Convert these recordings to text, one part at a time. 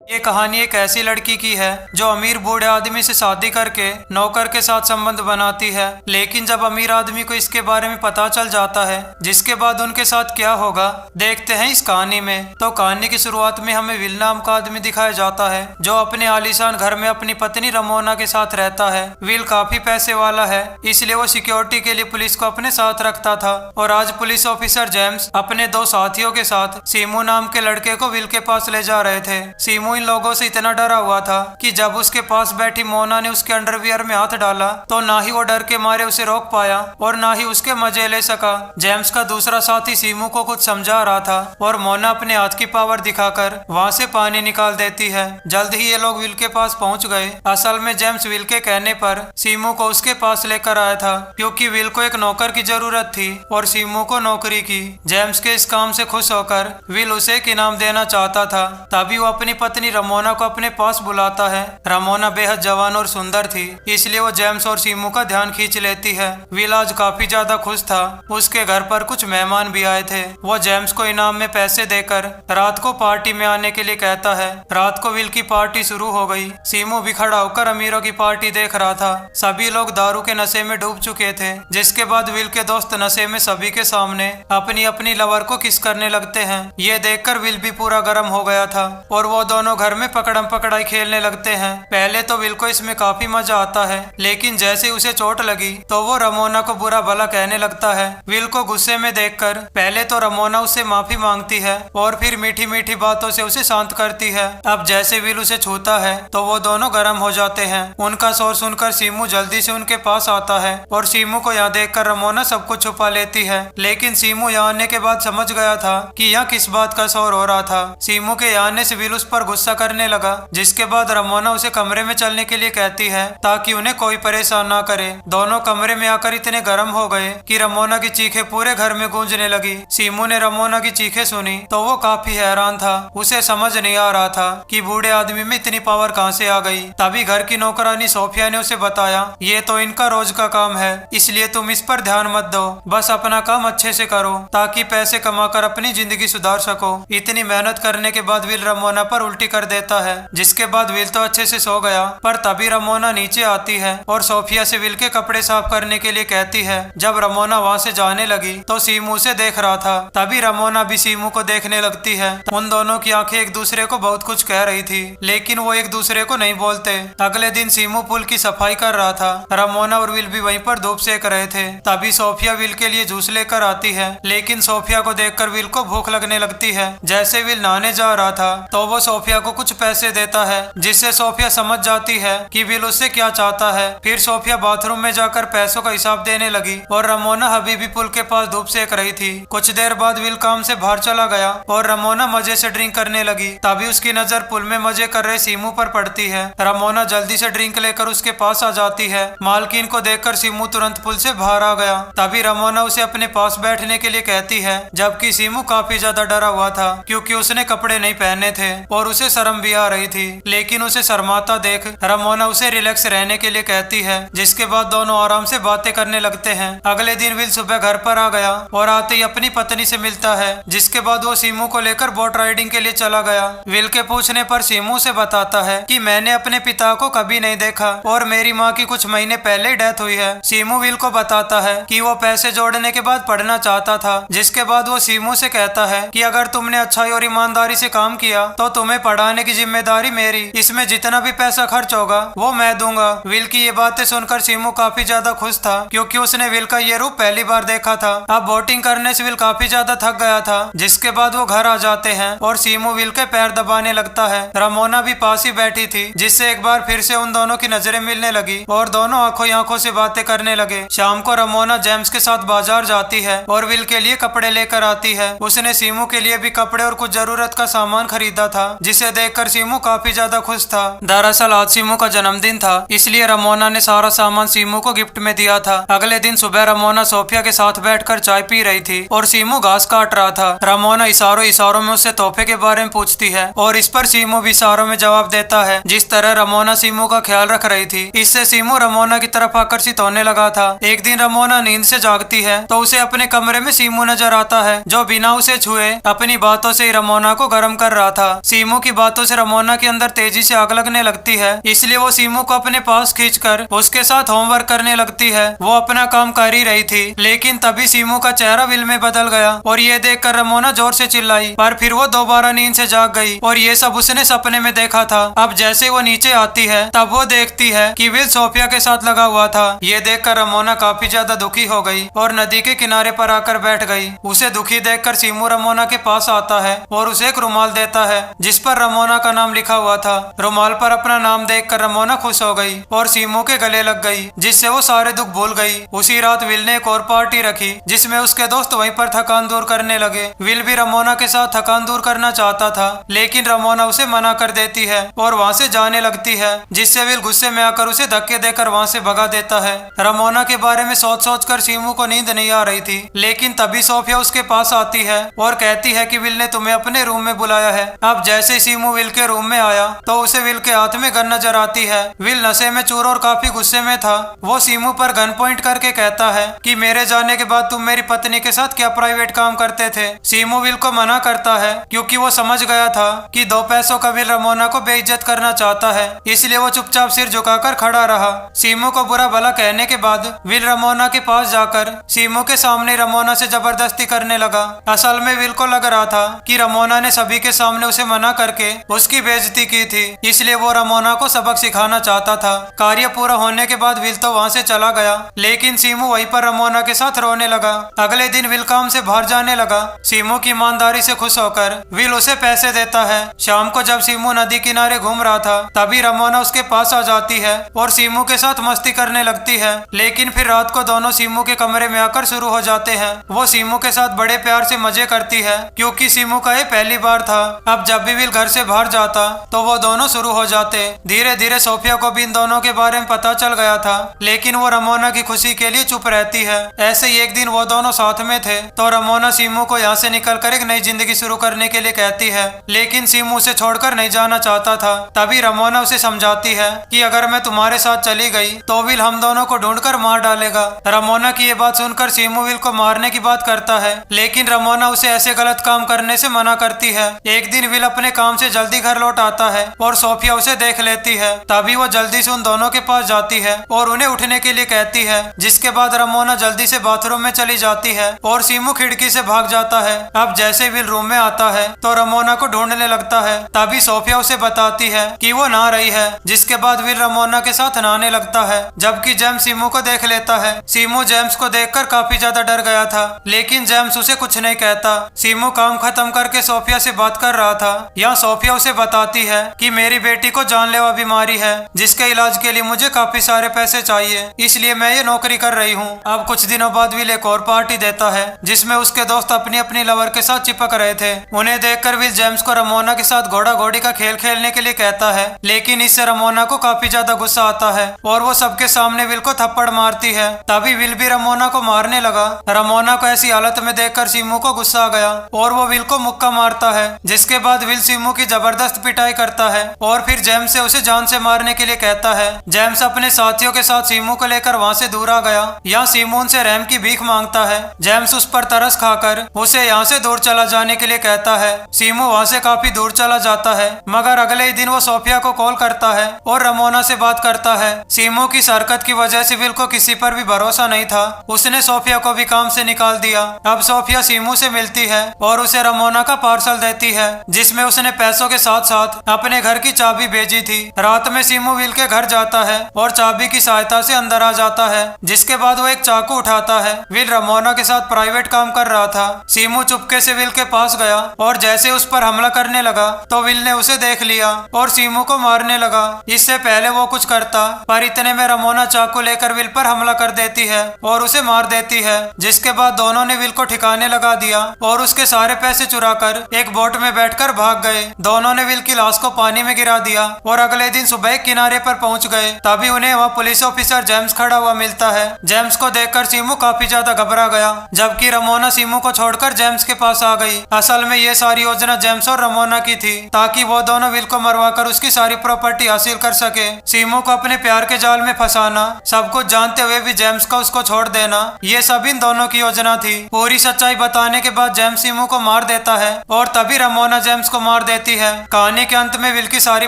ये कहानी एक ऐसी लड़की की है जो अमीर बूढ़े आदमी से शादी करके नौकर के साथ संबंध बनाती है। लेकिन जब अमीर आदमी को इसके बारे में पता चल जाता है, जिसके बाद उनके साथ क्या होगा देखते हैं इस कहानी में। तो कहानी की शुरुआत में हमें विल नाम का आदमी दिखाया जाता है जो अपने आलीशान घर में अपनी पत्नी रमोना के साथ रहता है। विल काफी पैसे वाला है, इसलिए वो सिक्योरिटी के लिए पुलिस को अपने साथ रखता था। और आज पुलिस ऑफिसर जेम्स अपने दो साथियों के साथ सीमू नाम के लड़के को विल के पास ले जा रहे थे। सीमू इन लोगों से इतना डरा हुआ था कि जब उसके पास बैठी मोना ने उसके अंडरवियर में हाथ डाला तो ना ही वो डर के मारे उसे रोक पाया और ना ही उसके मजे ले सका। जेम्स का दूसरा साथी सीमू को कुछ समझा रहा था और मोना अपने हाथ की पावर दिखाकर वहां से पानी निकाल देती है। जल्द ही ये लोग विल के पास पहुंच गए। असल में जेम्स विल के कहने पर सीमू को उसके पास लेकर आया था क्योंकि विल को एक नौकर की जरूरत थी और सीमू को नौकरी की। जेम्स के इस काम से खुश होकर विल उसे एक इनाम देना चाहता था। तभी वो अपनी पत्नी रमोना को अपने पास बुलाता है। रमोना बेहद जवान और सुंदर थी, इसलिए वो जेम्स और सीमू का ध्यान खींच लेती है। विल आज काफी ज्यादा खुश था। उसके घर पर कुछ मेहमान भी आए थे। वो जेम्स को इनाम में पैसे देकर रात को पार्टी में आने के लिए कहता है। रात को विल की पार्टी शुरू हो गई। सीमू भी खड़ा होकर अमीरों की पार्टी देख रहा था। सभी लोग दारू के नशे में डूब चुके थे, जिसके बाद विल के दोस्त नशे में सभी के सामने अपनी अपनी लवर को किस करने लगते हैं। ये देखकर विल भी पूरा गर्म हो गया था और वो दोनों घर में पकड़म पकड़ाई खेलने लगते हैं। पहले तो विल को इसमें काफी मजा आता है, लेकिन जैसे उसे चोट लगी तो वो रमोना को बुरा भला कहने लगता है। विल को गुस्से में देखकर पहले तो रमोना उससे माफी मांगती है और फिर मीठी मीठी बातों से उसे शांत करती है। अब जैसे विल उसे छूता है तो वो दोनों गर्म हो जाते हैं। उनका शोर सुनकर सीमू जल्दी से उनके पास आता है और सीमू को यहाँ देखकर रमोना सब कुछ छुपा लेती है। लेकिन सीमू यहाँ आने के बाद समझ गया था कि यहाँ किस बात का शोर हो रहा था। सीमू के यहाँ आने से विल उस पर गुस्सा करने लगा, जिसके बाद रमोना उसे कमरे में चलने के लिए कहती है ताकि उन्हें कोई परेशान ना करे। दोनों कमरे में आकर इतने गर्म हो गए कि रमोना की चीखें पूरे घर में गूंजने लगी। सीमू ने रमोना की चीखें सुनी तो वो काफी हैरान था। उसे समझ नहीं आ रहा था कि बूढ़े आदमी में इतनी पावर कहां से आ गई। तभी घर की नौकरानी सोफिया ने उसे बताया, ये तो इनका रोज का काम है, इसलिए तुम इस पर ध्यान मत दो, बस अपना काम अच्छे से करो ताकि पैसे कमाकर अपनी जिंदगी सुधार सको। इतनी मेहनत करने के बाद विल रमोना पर उल्टी कर देता है, जिसके बाद विल तो अच्छे से सो गया। पर तभी रमोना नीचे आती है और सोफिया से विल के कपड़े साफ करने के लिए कहती है। जब रमोना वहां से जाने लगी तो सीमू से देख रहा था। तभी रमोना भी सीमू को देखने लगती है। उन दोनों की आंखें एक दूसरे को बहुत कुछ कह रही थी, लेकिन वो एक दूसरे को नहीं बोलते। अगले दिन सीमू पुल की सफाई कर रहा था। रमोना और विल भी वहीं पर धूप सेक रहे थे। तभी सोफिया विल के लिए जूस लेकर आती है, लेकिन सोफिया को देखकर विल को भूख लगने लगती है। जैसे विल नहाने जा रहा था तो वो सोफिया को कुछ पैसे देता है, जिससे सोफिया समझ जाती है कि विल उससे क्या चाहता है। फिर सोफिया बाथरूम में जाकर पैसों का हिसाब देने लगी और रमोना अभी भी पुल के पास धूप सेक रही थी। कुछ देर बाद विल काम से बाहर चला गया और रमोना मजे से ड्रिंक करने लगी। तभी उसकी नजर पुल में मजे कर रहे सीमू पर पड़ती है। रमोना जल्दी से ड्रिंक लेकर उसके पास आ जाती है। मालकिन को देखकर सीमू तुरंत पुल से बाहर आ गया। तभी रमोना उसे अपने पास बैठने के लिए कहती है, जबकि सीमू काफी ज्यादा डरा हुआ था क्योंकि उसने कपड़े नहीं पहने थे और उसे शर्म भी आ रही थी। लेकिन उसे शर्माता देख रमोना उसे रिलैक्स रहने के लिए कहती है, जिसके बाद दोनों आराम से बातें करने लगते हैं। अगले दिन विल सुबह घर पर आ गया और आते ही अपनी पत्नी से मिलता है, जिसके बाद वो सीमू को लेकर बोट राइडिंग के लिए चला गया। विल के पूछने पर सीमू से बताता है कि मैंने अपने पिता को कभी नहीं देखा और मेरी माँ की कुछ महीने पहले ही डेथ हुई है। सीमू विल को बताता है कि वो पैसे जोड़ने के बाद पढ़ना चाहता था, जिसके बाद वो सीमू से कहता है कि अगर तुमने अच्छाई और ईमानदारी से काम किया तो तुम्हें पढ़ाने की जिम्मेदारी मेरी, इसमें जितना भी पैसा खर्च होगा वो मैं दूंगा। विल की ये बातें सुनकर सीमू काफी ज्यादा खुश था क्योंकि उसने विल का ये रूप पहली बार देखा था। अब बोटिंग करने से विल काफी ज्यादा थक गया था, जिसके बाद वो घर आ जाते हैं और सीमू विल के पैर दबाने लगता है। रमोना भी पास ही बैठी थी, जिससे एक बार फिर से उन दोनों की नजरें मिलने लगी और दोनों आंखों आंखों से बातें करने लगे। शाम को रमोना जेम्स के साथ बाजार जाती है और विल के लिए कपड़े लेकर आती है। उसने सीमू के लिए भी कपड़े और कुछ जरूरत का सामान खरीदा था, जिसे देखकर सीमू काफी ज्यादा खुश था। दरअसल आज सीमू का जन्मदिन था, इसलिए रमोना ने सारा सामान सीमू को गिफ्ट में दिया था। अगले दिन सुबह रमोना सोफिया के साथ बैठकर चाय पी रही थी और सीमू घास काट रहा था। रमोना इशारों इशारों में उससे तोहफे के बारे में पूछती है और इस पर सीमू भी इशारों में जवाब देता है। जिस तरह रमोना सीमू का ख्याल रख रही थी, इससे सीमू रमोना की तरफ आकर्षित होने लगा था। एक दिन रमोना नींद से जागती है तो उसे अपने कमरे में सीमू नजर आता है, जो बिना उसे छुए अपनी बातों से ही रमोना को गर्म कर रहा था। सीमू की बातों से रमोना के अंदर तेजी से आग लगने लगती है, इसलिए वो सीमू को अपने पास खींचकर उसके साथ होमवर्क करने लगती है। वो अपना काम कर ही रही थी, लेकिन तभी सीमू का चेहरा विल में बदल गया और ये देखकर रमोना जोर से चिल्लाई, पर फिर वो दोबारा नींद से जाग गई और ये सब उसने सपने में देखा था। अब जैसे वो नीचे आती है तब वो देखती है कि विल सोफिया के साथ लगा हुआ था। ये देखकर रमोना काफी ज्यादा दुखी हो गई और नदी के किनारे पर आकर बैठ गई। उसे दुखी देखकर सीमू रमोना के पास आता है और उसे एक रुमाल देता है जिस पर रमोना का नाम लिखा हुआ था। रुमाल पर अपना नाम देखकर रमोना खुश हो गई और सीमू के गले लग गई, जिससे वो सारे दुख भूल गई। उसी रात विल ने एक और पार्टी रखी जिसमें उसके दोस्त वहीं पर थकान दूर करने लगे। विल भी रमोना के साथ थकान दूर करना चाहता था, लेकिन रमोना उसे मना कर देती है और वहाँ से जाने लगती है, जिससे विल गुस्से में आकर उसे धक्के देकर वहाँ से भगा देता है। रमोना के बारे में सोच कर सीमू को नींद नहीं आ रही थी, लेकिन तभी सोफिया उसके पास आती है और कहती है कि विल ने तुम्हें अपने रूम में बुलाया है। अब जैसे ही सीमू विल के रूम में आया तो उसे विल के हाथ में गन नजर आती है। विल नशे में चूर और काफी गुस्से में था। वो सीमू पर गन पॉइंट करके कहता है कि मेरे जाने के बाद तुम मेरी पत्नी के साथ क्या प्राइवेट काम करते थे। सीमू विल को मना करता है क्योंकि वो समझ गया था कि 2 पैसों का विल रमोना को बेइज्जत करना चाहता है, इसलिए वो चुपचाप सिर झुकाकर खड़ा रहा। सीमू को बुरा भला कहने के बाद विल रमोना के पास जाकर सीमू के सामने रमोना से जबरदस्ती करने लगा। असल में विल को लग रहा था कि रमोना ने सभी के सामने उसे मना करके उसकी बेइज्जती की थी, इसलिए वो रमोना को सबक सिखाना चाहता था। कार्य पूरा होने के बाद विल तो वहाँ से चला गया, लेकिन सीमू वहीं पर रमोना के साथ रोने लगा। अगले दिन विल काम से बाहर जाने लगा। सीमू की ईमानदारी से खुश होकर विल उसे पैसे देता है। शाम को जब सीमू नदी किनारे घूम रहा था तभी रमोना उसके पास आ जाती है और सीमू के साथ मस्ती करने लगती है, लेकिन फिर रात को दोनों सीमू के कमरे में आकर शुरू हो जाते हैं। वो सीमू के साथ बड़े प्यार से मजे करती है क्योंकि सीमू का ये पहली बार था। अब जब भी विल घर से बाहर जाता तो वो दोनों शुरू हो जाते। धीरे धीरे सोफिया को भी इन दोनों के बारे में पता चल गया था, लेकिन वो रमोना की खुशी के लिए चुप रहती है। ऐसे ही एक दिन वो दोनों साथ में थे तो रमोना सीमू को यहाँ से निकलकर एक नई जिंदगी शुरू करने के लिए कहती है, लेकिन सीमू उसे छोड़कर नहीं जाना चाहता था। तभी रमोना उसे समझाती है कि अगर मैं तुम्हारे साथ चली गई तो विल हम दोनों को ढूंढकर मार डालेगा। रमोना की ये बात सुनकर सीमू विल को मारने की बात करता है, लेकिन रमोना उसे ऐसे गलत काम करने से मना करती है। एक दिन विल अपने काम से जल्दी घर लौट आता है और सोफिया उसे देख लेती है। तभी वो जल्दी से उन दोनों के पास जाती है और उन्हें उठने के लिए कहती है, जिसके बाद रमोना जल्दी से बाथरूम में चली जाती है और सीमू खिड़की से भाग जाता है। अब जैसे विल रूम में आता है तो रमोना को ढूंढने लगता है। तभी सोफिया उसे बताती है कि वो नहा रही है, जिसके बाद विल रमोना के साथ नहाने लगता है, जबकि जेम्स सीमू को देख लेता है। सीमू जेम्स को देखकर काफी ज्यादा डर गया था, लेकिन जेम्स उसे कुछ नहीं कहता। सीमू काम खत्म करके सोफिया से बात कर रहा था। यहाँ सोफिया उसे बताती है कि मेरी बेटी को जानलेवा बीमारी है, जिसके इलाज के लिए मुझे काफी सारे पैसे चाहिए, इसलिए मैं ये नौकरी कर रही हूँ। अब कुछ दिनों बाद विल एक और पार्टी देता है जिसमें उसके दोस्त अपनी अपनी लवर के साथ चिपक रहे थे। उन्हें देखकर विल जेम्स को रमोना के साथ घोड़ा घोड़ी का खेल खेलने के लिए कहता है, लेकिन इससे रमोना को काफी ज्यादा गुस्सा आता है और वो सबके सामने विल को थप्पड़ मारती है। तभी विल भी रमोना को मारने लगा। रमोना को ऐसी हालत में देखकर सीमू को गुस्सा आ गया और वो विल को मुक्का मारता है, जिसके बाद विल सीमू की जबरदस्त पिटाई करता है और फिर जेम्स से उसे जान से मारने के लिए कहता है। जेम्स अपने साथियों के साथ सीमू को लेकर वहाँ से दूर आ गया। यहाँ सीमू उनसे रहम की भीख मांगता है। जेम्स उस पर तरस खाकर उसे यहाँ से दूर चला जाने के लिए कहता है। सीमू वहाँ से काफी दूर चला जाता है, मगर अगले ही दिन वो सोफिया को कॉल करता है और रमोना से बात करता है। सीमू की हरकत की वजह से विल को किसी पर भी भरोसा नहीं था। उसने सोफिया को भी काम से निकाल दिया। अब सोफिया सीमू से मिलती है और उसे रमोना का पार्सल देती है, जिसमें उसने पैसों के साथ साथ अपने घर की चाबी भेजी थी। रात में सीमू विल के घर जाता है और चाबी की सहायता से अंदर आ जाता है, जिसके बाद वो एक चाकू उठाता है। विल रमोना के साथ प्राइवेट काम कर रहा था। सीमू चुपके से विल के पास गया और जैसे उस पर हमला करने लगा तो विल ने उसे देख लिया और सीमू को मारने लगा। इससे पहले वो कुछ करता, पर इतने में रमोना चाकू लेकर विल पर हमला कर देती है और उसे मार देती है, जिसके बाद दोनों ने विल को ठिकाने लगा दिया और उसके सारे पैसे चुराकर एक बोट में बैठकर भाग गए। दोनों ने विल की लाश को पानी में गिरा दिया और अगले दिन सुबह किनारे पर पहुंच गए। तभी उन्हें वहाँ पुलिस ऑफिसर जेम्स खड़ा हुआ मिलता है। जेम्स को देखकर सीमू काफी ज्यादा घबरा गया, जबकि रमोना सीमू को छोड़कर जेम्स के पास आ गई। असल में ये सारी योजना जेम्स और रमोना की थी, ताकि वो दोनों विल को मरवाकर उसकी सारी प्रॉपर्टी हासिल कर सके। सीमू को अपने प्यार के जाल में फंसाना, सब कुछ जानते हुए भी जेम्स का उसको छोड़ देना, ये सब इन दोनों की योजना थी। पूरी सच्चाई बताने के बाद जेम्स सीमू को मार देता है और तभी रमोना जेम्स को मार लेती है। कहानी के अंत में विल की सारी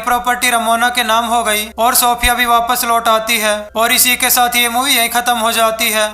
प्रॉपर्टी रमोना के नाम हो गई और सोफिया भी वापस लौट आती है और इसी के साथ ये मूवी यहीं खत्म हो जाती है।